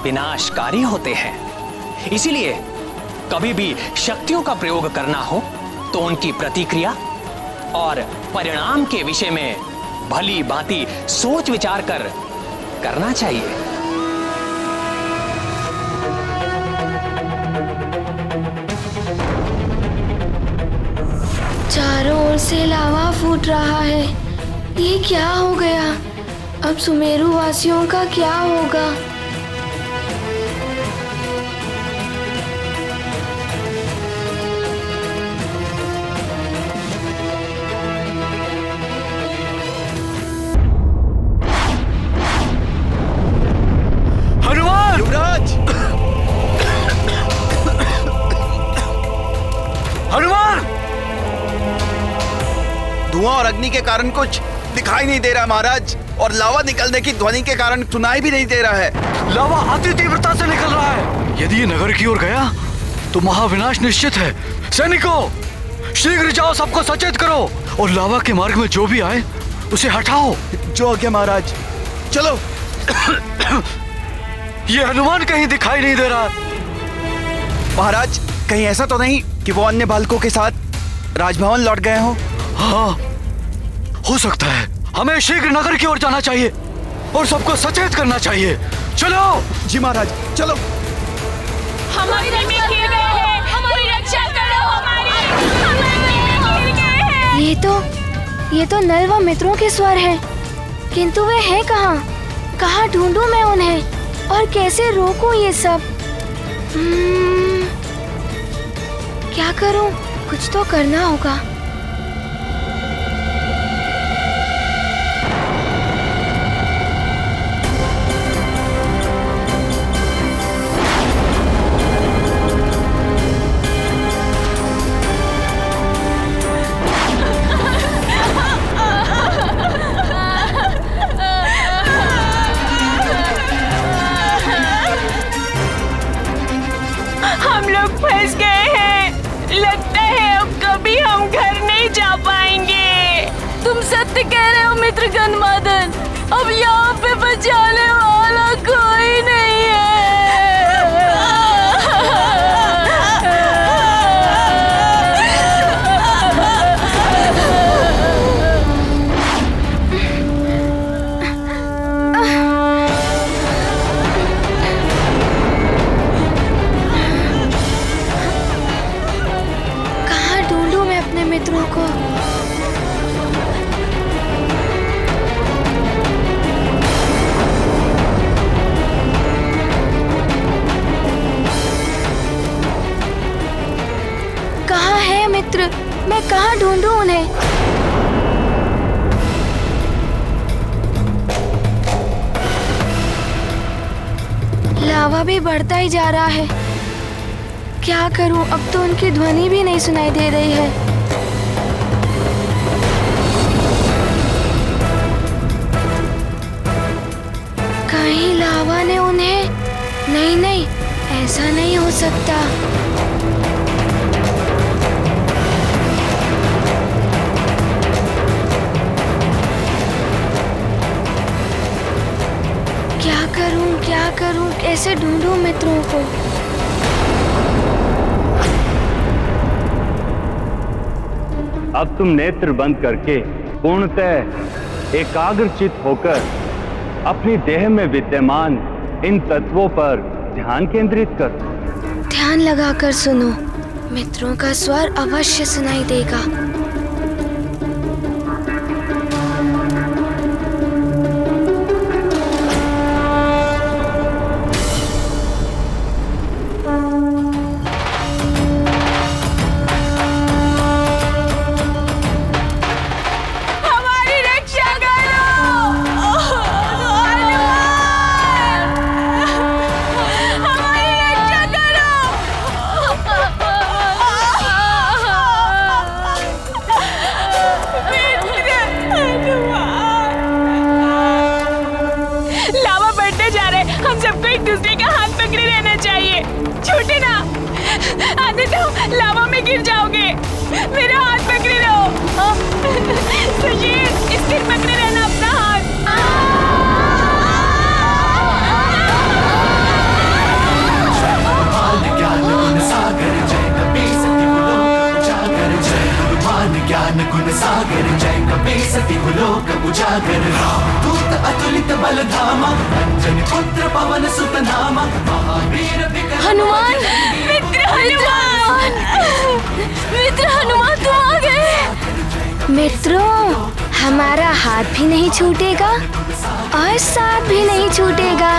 विनाशकारी होते हैं। इसीलिए कभी भी शक्तियों का प्रयोग करना हो तो उनकी प्रतिक्रिया और परिणाम के विषय में भली भांति सोच विचार कर करना चाहिए। चारों ओर से लावा फूट रहा है। ये क्या हो गया? अब सुमेरु वासियों का क्या होगा? हनुमान! युवराज! हनुमान! धुआं और अग्नि के कारण कुछ दिखाई नहीं दे रहा महाराज, और लावा निकलने की ध्वनि के कारण सुनाई भी नहीं दे रहा है। लावा अति तीव्रता से निकल रहा है। यदि ये नगर की ओर गया तो महाविनाश निश्चित है। सैनिकों, शीघ्र जाओ, सबको सचेत करो और लावा के मार्ग में जो भी आए उसे हटाओ। जो आज्ञा महाराज। चलो ये हनुमान कहीं दिखाई नहीं दे रहा। महाराज, कहीं ऐसा तो नहीं कि वो अन्य बालकों के साथ राजभवन लौट गए हो? हाँ, हो सकता है। हमें शीघ्र नगर की ओर जाना चाहिए और सबको सचेत करना चाहिए। चलो। जी महाराज, चलो। हमारी हमारी रक्षा करो, हमारी ये तो नल व मित्रों के स्वर हैं, किंतु वे हैं कहाँ? कहाँ ढूंढूं मैं उन्हें और कैसे रोकूं ये सब? क्या करूं? कुछ तो करना होगा। फंस गए हैं। लगता है अब कभी हम घर नहीं जा पाएंगे। तुम सत्य कह रहे हो मित्र गन्धमादन। अब यहाँ पे बचाने वाला कोई नहीं है। मित्रों को कहाँ है मित्र? मैं कहाँ ढूंढूं उन्हें? लावा भी बढ़ता ही जा रहा है। क्या करूं? अब तो उनकी ध्वनि भी नहीं सुनाई दे रही है। कहीं लावा ने उन्हें... नहीं, ऐसा नहीं हो सकता। क्या करूं? कैसे ढूंढूं मित्रों को? अब तुम नेत्र बंद करके पूर्णतः एकाग्रचित होकर अपनी देह में विद्यमान इन तत्वों पर ध्यान केंद्रित करो। ध्यान लगाकर सुनो, मित्रों का स्वर अवश्य सुनाई देगा। लावा में गिर जाओगे। मेरा हाथ पकड़े रहो। सुशील, स्थिर पकड़े रहना अपना हाथ। ज्ञान गुण सागर जय कपी सती लोक उजागर जय हनुमान ज्ञान गुण सागर जय कपी सती लोक उजागर दूत अतुलित बल धामा अंजनी पुत्र पवन सुत नामा महावीर हनुमान, मित्र हनुमान, मित्र हनुमान तुम आ गए। मित्रों, हमारा हाथ भी नहीं छूटेगा और साथ भी नहीं छूटेगा।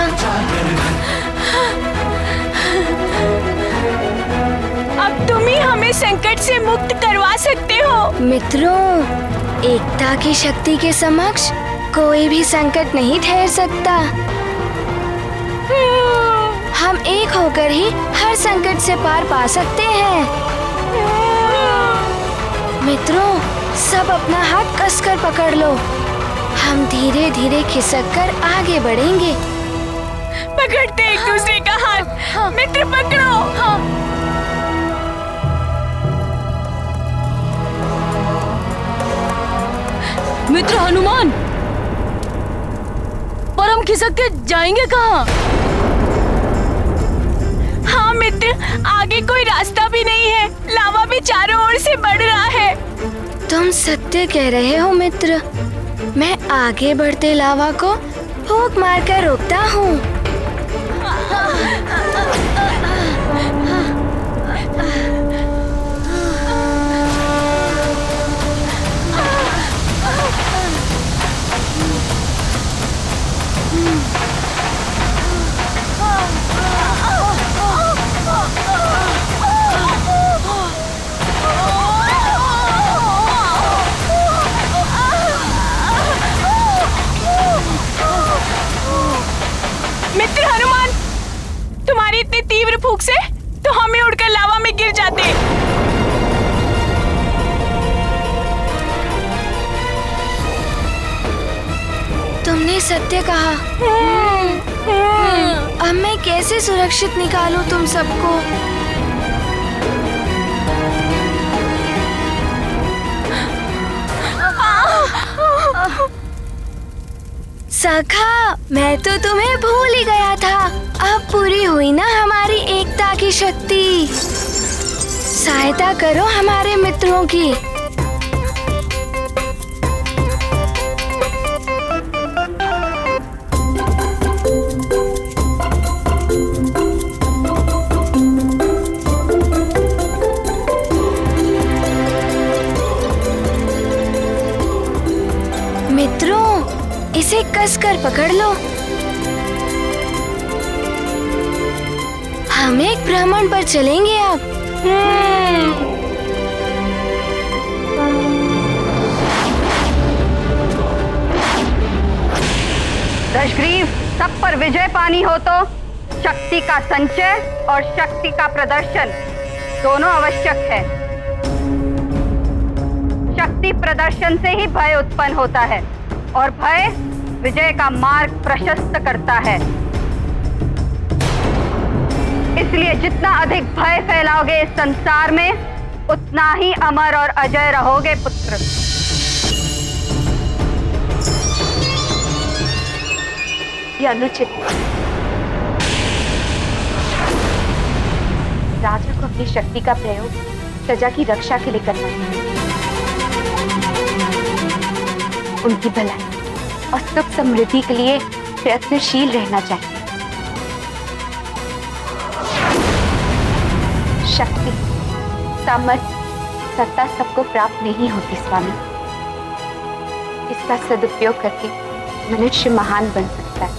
अब तुम ही हमें संकट से मुक्त करवा सकते हो। मित्रों, एकता की शक्ति के समक्ष कोई भी संकट नहीं ठहर सकता। हम एक होकर ही हर संकट से पार पा सकते हैं। मित्रों, सब अपना हाथ कसकर पकड़ लो। हम धीरे धीरे खिसककर आगे बढ़ेंगे। पकड़ते एक दूसरे का हाथ। हाँ। मित्र पकड़ो। हाँ। मित्र हनुमान, परम हम खिसक के जाएंगे कहाँ? हाँ मित्र, आगे कोई रास्ता भी नहीं है, लावा भी चारों ओर से बढ़ रहा है। तुम सत्य कह रहे हो मित्र। मैं आगे बढ़ते लावा को फूंक मारकर रोकता हूँ। मित्र हनुमान, तुम्हारी इतनी तीव्र फूंक से तो हम ही उड़कर लावा में गिर जाते। तुमने सत्य कहा। अब मैं कैसे सुरक्षित निकालूं तुम सबको? सखा, मैं तो तुम्हें भूल ही गया था। अब पूरी हुई ना हमारी एकता की शक्ति। सहायता करो हमारे मित्रों की। मित्रों, इसे कसकर पकड़ लो। हम एक भ्रमण पर चलेंगे अब। दशग्रीव, सब पर विजय पानी हो तो शक्ति का संचय और शक्ति का प्रदर्शन दोनों आवश्यक है। शक्ति प्रदर्शन से ही भय उत्पन्न होता है और भय विजय का मार्ग प्रशस्त करता है। इसलिए जितना अधिक भय फैलाओगे इस संसार में, उतना ही अमर और अजय रहोगे पुत्र। ये अनुचित है। राजा को अपनी शक्ति का प्रयोग प्रजा की रक्षा के लिए करना चाहिए। उनकी भलाई और सुख समृद्धि के लिए प्रयत्नशील रहना चाहिए। शक्ति, सामर्थ्य, सत्ता सबको प्राप्त नहीं होती स्वामी। इसका सदुपयोग करके मनुष्य महान बन सकता है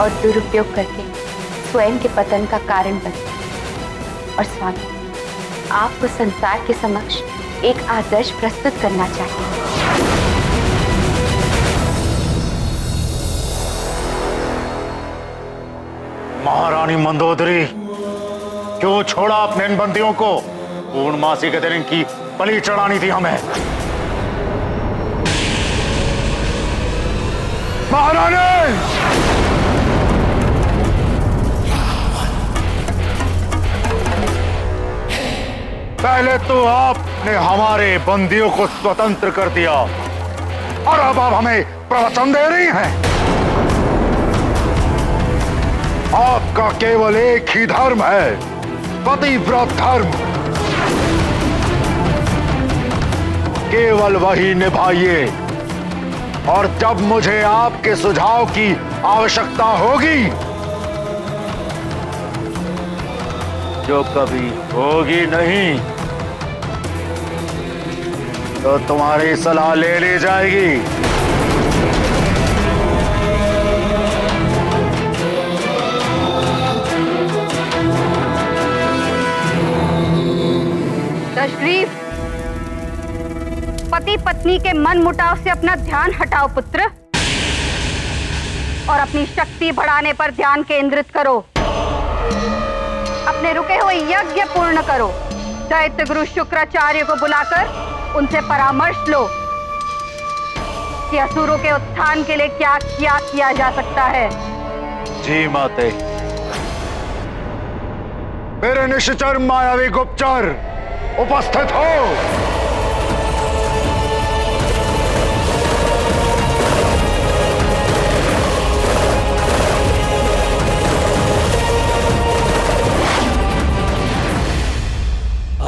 और दुरुपयोग करके स्वयं के पतन का कारण बनता है। और स्वामी, आपको संसार के समक्ष एक आदर्श प्रस्तुत करना चाहिए। महारानी मंदोदरी, क्यों छोड़ा अपने इन बंदियों को? पूर्णमासी के दिन इनकी बलि चढ़ानी थी हमें। महारानी! पहले तो आपने हमारे बंदियों को स्वतंत्र कर दिया और अब आप हमें प्रवचन दे रही हैं। आपका केवल एक ही धर्म है, पतिव्रत धर्म। केवल वही निभाइए और जब मुझे आपके सुझाव की आवश्यकता होगी, जो कभी होगी नहीं, तो तुम्हारी सलाह ले ली जाएगी। दशग्रीव, पति पत्नी के मन मुटाव से अपना ध्यान हटाओ पुत्र, और अपनी शक्ति बढ़ाने पर ध्यान केंद्रित करो। अपने रुके हुए यज्ञ पूर्ण करो। दैत्य गुरु शुक्राचार्य को बुलाकर उनसे परामर्श लो कि असुरों के उत्थान के लिए क्या किया जा सकता है। जी माते। मेरे निश्चर मायावी गुप्तचर उपस्थित हो।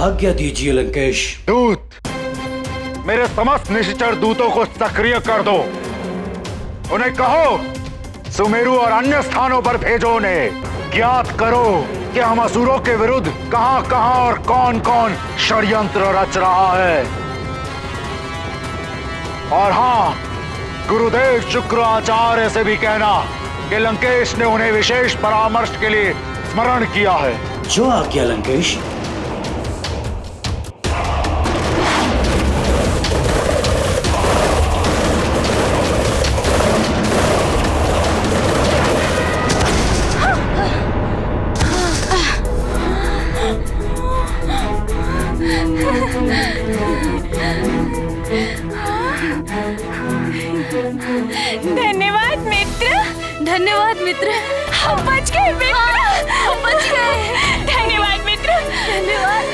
आज्ञा दीजिए लंकेश। दूत, मेरे समस्त निश्चर दूतों को सक्रिय कर दो। उन्हें कहो सुमेरु और अन्य स्थानों पर भेजो। उन्हें ज्ञात करो कि हम असुरों के विरुद्ध कहां कहां और कौन कौन षड्यंत्र रच रहा है। और हाँ, गुरुदेव शुक्राचार्य से भी कहना कि लंकेश ने उन्हें विशेष परामर्श के लिए स्मरण किया है। जो आज्ञा लंकेश। धन्यवाद मित्र, धन्यवाद मित्र, हम बच गए मित्र, हम बच गए। धन्यवाद मित्र, धन्यवाद।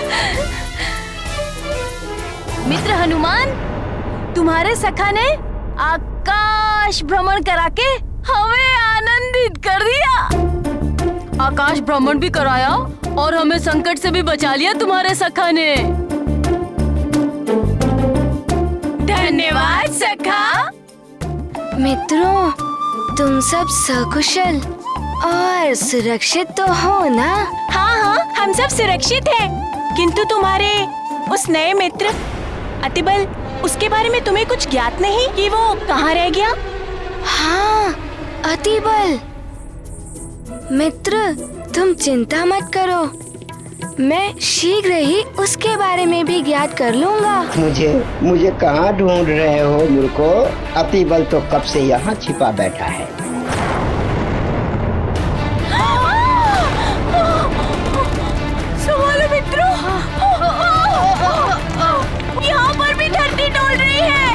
मित्र हनुमान, तुम्हारे सखा ने आकाश भ्रमण करा के हमें आनंदित कर दिया। आकाश भ्रमण भी कराया और हमें संकट से भी बचा लिया तुम्हारे सखा ने। धन्यवाद सखा। मित्रों, तुम सब सकुशल और सुरक्षित तो हो ना? हाँ हाँ, हम सब सुरक्षित हैं। किंतु तुम्हारे उस नए मित्र अतिबल, उसके बारे में तुम्हें कुछ ज्ञात नहीं कि वो कहाँ रह गया? हाँ, अतिबल। मित्र, तुम चिंता मत करो, मैं शीघ्र ही उसके बारे में भी ज्ञात कर लूंगा। मुझे कहाँ ढूंढ रहे हो मूर्खो? अतिबल तो कब से यहाँ छिपा बैठा है। संभालो मित्रों, यहाँ पर भी धरती डोल रही है।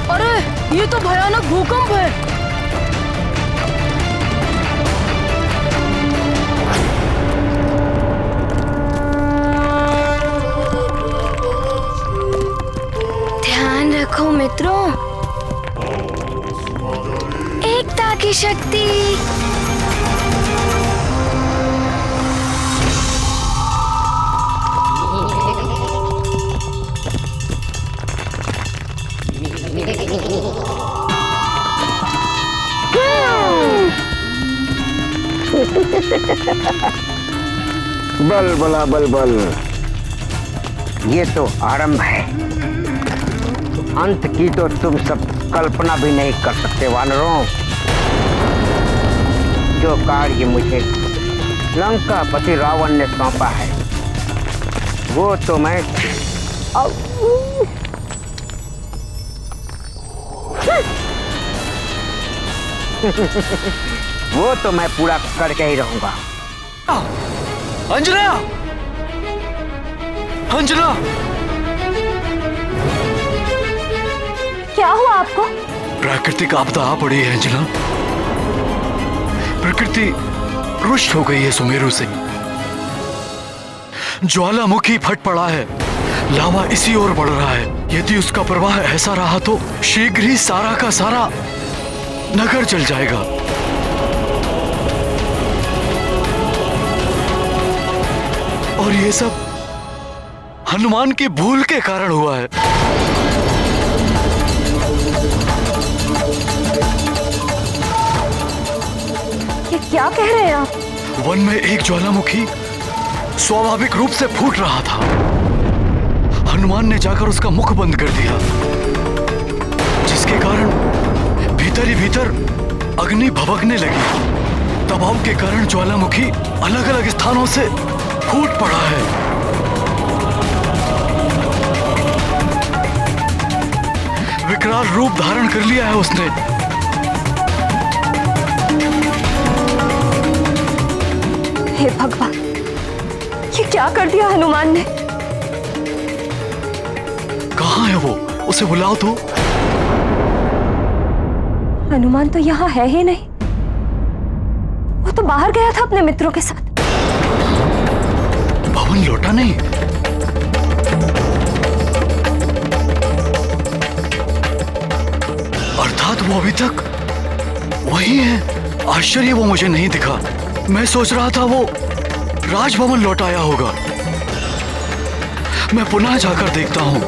अरे, ये तो भयानक भूकंप है। ध्यान रखो मित्रों, एकता की शक्ति। बल बला बल बल, ये तो आरंभ है, अंत की तो तुम सब कल्पना भी नहीं कर सकते वानरों। जो कार्य मुझे लंकापति रावण ने सौंपा है वो तो मैं वो तो मैं पूरा करके ही रहूंगा। अंजना, अंजना, क्या हुआ आपको? प्राकृतिक आपदा आ पड़ी है अंजना। प्रकृति रुष्ट हो गई है सुमेरु से। ज्वालामुखी फट पड़ा है, लावा इसी ओर बढ़ रहा है। यदि उसका प्रवाह ऐसा रहा तो शीघ्र ही सारा का सारा नगर जल जाएगा। और ये सब हनुमान की भूल के कारण हुआ है। ये क्या कह रहे हैं आप? वन में एक ज्वालामुखी स्वाभाविक रूप से फूट रहा था। हनुमान ने जाकर उसका मुख बंद कर दिया, जिसके कारण भीतर ही भीतर अग्नि भभकने लगी। दबाव के कारण ज्वालामुखी अलग अलग स्थानों से फूट पड़ा है। विकराल रूप धारण कर लिया है उसने। हे भगवान, ये क्या कर दिया हनुमान ने? कहाँ है वो? उसे बुलाओ तो। हनुमान तो यहाँ है ही नहीं, वो तो बाहर गया था अपने मित्रों के साथ। भवन लौटा नहीं? अर्थात वो अभी तक वही है। आश्चर्य वो मुझे नहीं दिखा। मैं सोच रहा था वो राजभवन लौट आया होगा। मैं पुनः जाकर देखता हूँ।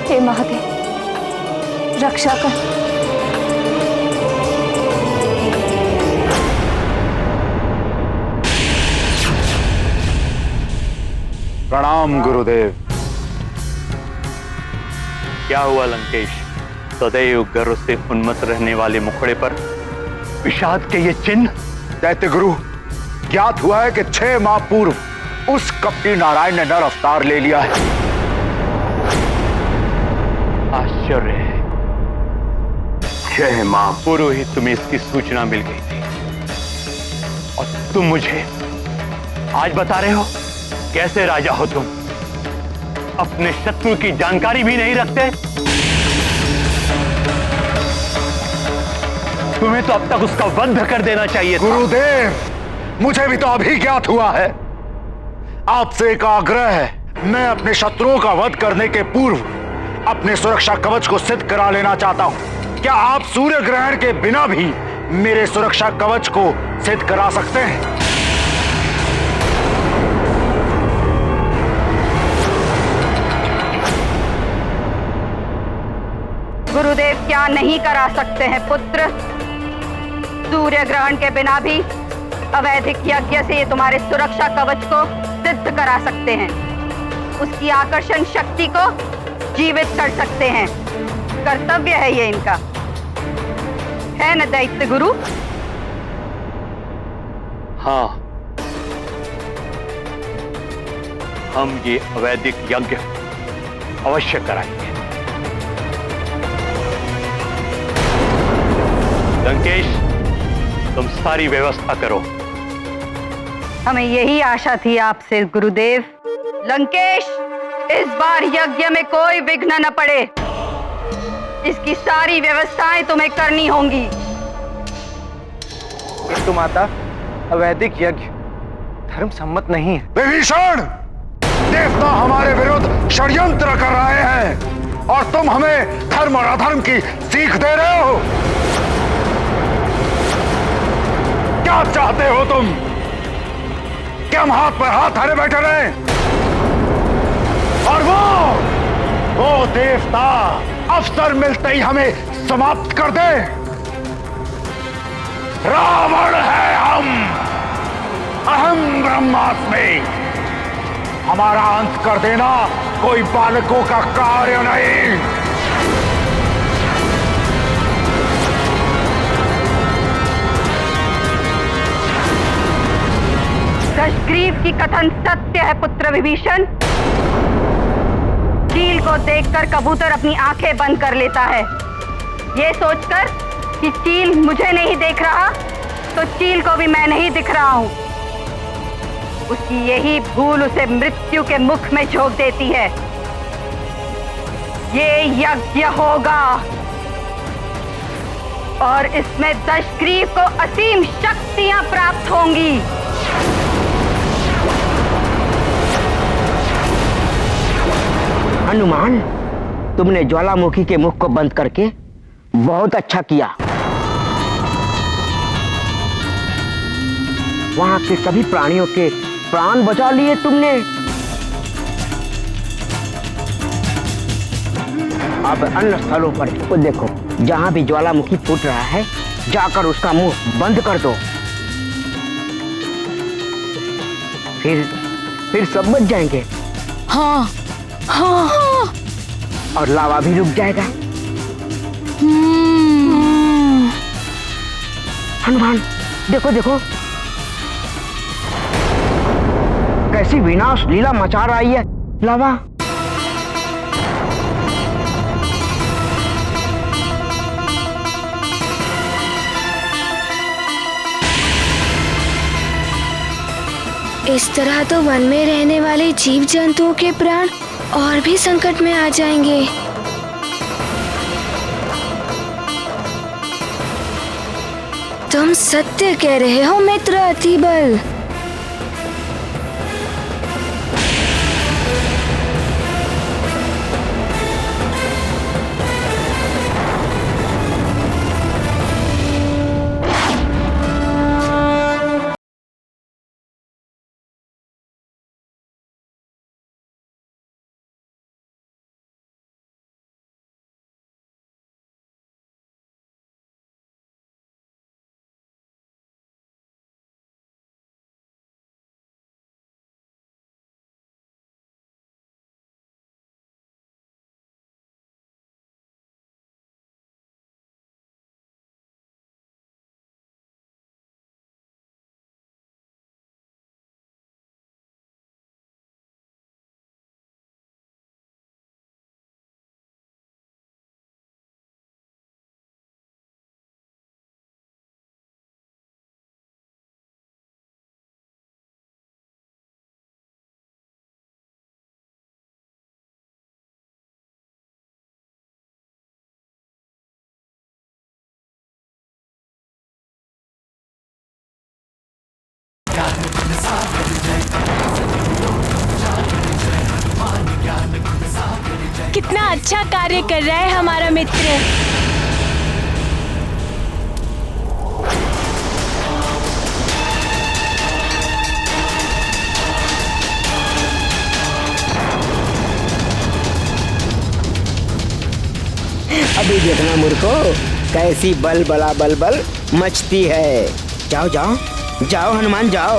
हे महादेव, रक्षा कर। प्रणाम गुरुदेव। क्या हुआ लंकेश? सदैव गर्व से उन्मत्त रहने वाले मुखड़े पर विषाद के ये चिन्ह? दैत्य गुरु, ज्ञात हुआ है कि 6 माह पूर्व उस कपटी नारायण ने नर अवतार ले लिया है। आश्चर्य है, 6 माह पूर्व ही तुम्हें इसकी सूचना मिल गई थी और तुम मुझे आज बता रहे हो? कैसे राजा हो तुम? अपने शत्रु की जानकारी भी नहीं रखते? तुम्हें तो अब तक उसका वध कर देना चाहिए था। गुरुदेव, मुझे भी तो अभी ज्ञात हुआ है। आपसे एक आग्रह है, मैं अपने शत्रुओं का वध करने के पूर्व अपने सुरक्षा कवच को सिद्ध करा लेना चाहता हूं। क्या आप सूर्य ग्रहण के बिना भी मेरे सुरक्षा कवच को सिद्ध करा सकते हैं? गुरुदेव क्या नहीं करा सकते हैं पुत्र? सूर्य ग्रहण के बिना भी अवैधिक यज्ञ से ये तुम्हारे सुरक्षा कवच को सिद्ध करा सकते हैं। उसकी आकर्षण शक्ति को जीवित कर सकते हैं। कर्तव्य है ये इनका, है न दैत्य गुरु? हाँ, हम ये अवैधिक यज्ञ अवश्य कराएंगे। लंकेश, तुम सारी व्यवस्था करो। हमें यही आशा थी आपसे गुरुदेव। लंकेश, इस बार यज्ञ में कोई विघ्न न पड़े। इसकी सारी व्यवस्थाएं तुम्हें करनी होंगी। किंतु माता, अवैधिक यज्ञ धर्म सम्मत नहीं है। विभीषण, देवता हमारे विरुद्ध षड्यंत्र कर रहे हैं और तुम हमें धर्म और अधर्म की सीख दे रहे हो। क्या चाहते हो तुम? क्या हम हाथ पर हाथ धरे बैठे रहे? और वो देवता अवसर मिलते ही हमें समाप्त कर दे? रावण है हम, अहम ब्रह्मास्मि। हमारा अंत कर देना कोई बालकों का कार्य नहीं। दशग्रीव की कथन सत्य है पुत्र विभीषण। चील को देखकर कबूतर अपनी आंखें बंद कर लेता है। ये सोचकर कि चील मुझे नहीं देख रहा, तो चील को भी मैं नहीं दिख रहा हूं। उसकी यही भूल उसे मृत्यु के मुख में झोंक देती है। ये यज्ञ होगा और इसमें दशग्रीव को असीम शक्तियां प्राप्त होंगी। हनुमान, तुमने ज्वालामुखी के मुख को बंद करके बहुत अच्छा किया। वहां के सभी प्राणियों के प्राण बचा लिए तुमने। अब अन्य स्थलों पर वो देखो, जहां भी ज्वालामुखी फूट रहा है, जाकर उसका मुंह बंद कर दो। फिर सब बच जाएंगे। हाँ हाँ, और लावा भी रुक जाएगा। हनुमान, देखो देखो, कैसी विनाश लीला मचा रही है लावा। इस तरह तो वन में रहने वाले जीव जंतुओं के प्राण और भी संकट में आ जाएंगे। तुम सत्य कह रहे हो मित्र अतिबल। कितना अच्छा कार्य कर रहा है हमारा मित्र। अभी देखना मूर्खो, कैसी बल बला बल बल मचती है। जाओ जाओ जाओ हनुमान जाओ,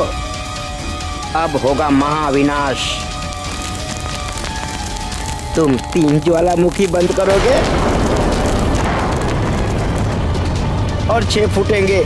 अब होगा महाविनाश। तुम 3 ज्वालामुखी बंद करोगे और 6 फूटेंगे।